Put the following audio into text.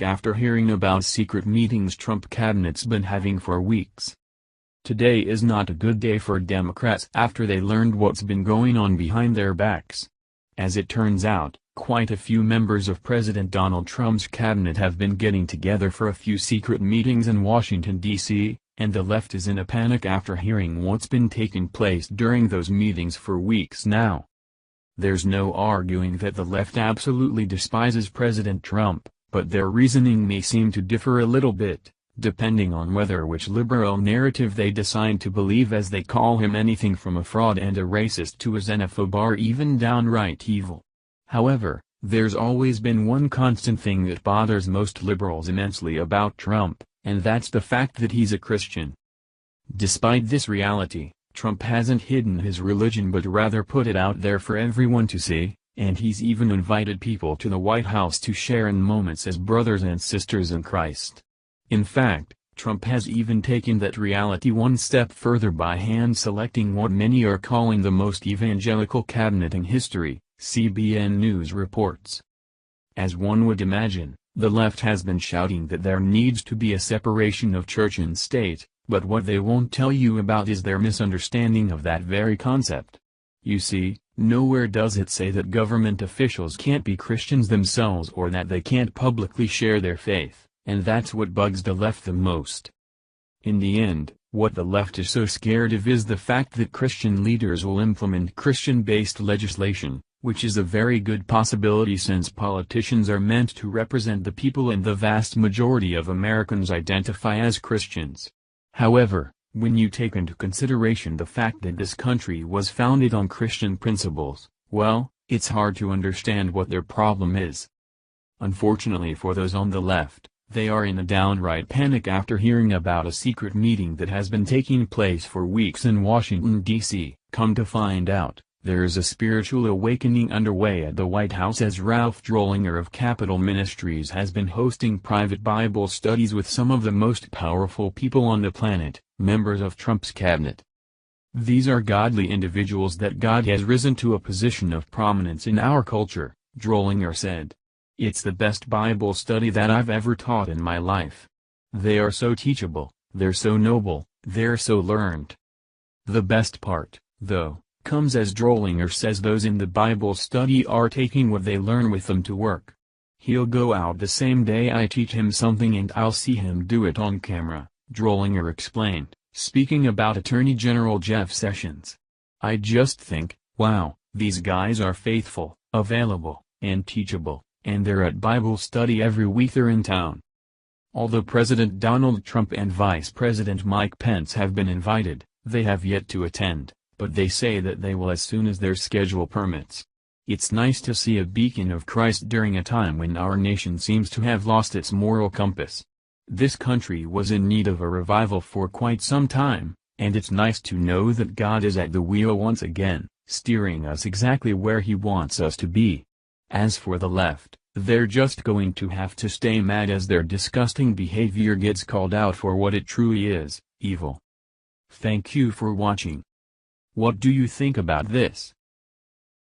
after hearing about secret meetings Trump cabinet's been having for weeks. Today is not a good day for Democrats after they learned what's been going on behind their backs. As it turns out, quite a few members of President Donald Trump's cabinet have been getting together for a few secret meetings in Washington, D.C., and the left is in a panic after hearing what's been taking place during those meetings for weeks now. There's no arguing that the left absolutely despises President Trump, but their reasoning may seem to differ a little bit, depending on which liberal narrative they decide to believe, as they call him anything from a fraud and a racist to a xenophobe or even downright evil. However, there's always been one constant thing that bothers most liberals immensely about Trump, and that's the fact that he's a Christian. Despite this reality, Trump hasn't hidden his religion but rather put it out there for everyone to see, and he's even invited people to the White House to share in moments as brothers and sisters in Christ. In fact, Trump has even taken that reality one step further by hand-selecting what many are calling the most evangelical cabinet in history, CBN News reports. As one would imagine, the left has been shouting that there needs to be a separation of church and state, but what they won't tell you about is their misunderstanding of that very concept. You see, nowhere does it say that government officials can't be Christians themselves or that they can't publicly share their faith. And that's what bugs the left the most. In the end, what the left is so scared of is the fact that Christian leaders will implement Christian-based legislation, which is a very good possibility since politicians are meant to represent the people and the vast majority of Americans identify as Christians. However, when you take into consideration the fact that this country was founded on Christian principles, well, it's hard to understand what their problem is. Unfortunately for those on the left, they are in a downright panic after hearing about a secret meeting that has been taking place for weeks in Washington, D.C. Come to find out, there is a spiritual awakening underway at the White House as Ralph Drollinger of Capital Ministries has been hosting private Bible studies with some of the most powerful people on the planet, members of Trump's cabinet. These are godly individuals that God has risen to a position of prominence in our culture, Drollinger said. It's the best Bible study that I've ever taught in my life. They are so teachable, they're so noble, they're so learned. The best part, though, comes as Drollinger says those in the Bible study are taking what they learn with them to work. He'll go out the same day I teach him something and I'll see him do it on camera, Drollinger explained, speaking about Attorney General Jeff Sessions. I just think, wow, these guys are faithful, available, and teachable. And they're at Bible study every week they're in town. Although President Donald Trump and Vice President Mike Pence have been invited, they have yet to attend, but they say that they will as soon as their schedule permits. It's nice to see a beacon of Christ during a time when our nation seems to have lost its moral compass. This country was in need of a revival for quite some time, and it's nice to know that God is at the wheel once again, steering us exactly where He wants us to be. As for the left, they're just going to have to stay mad as their disgusting behavior gets called out for what it truly is, evil. Thank you for watching. What do you think about this?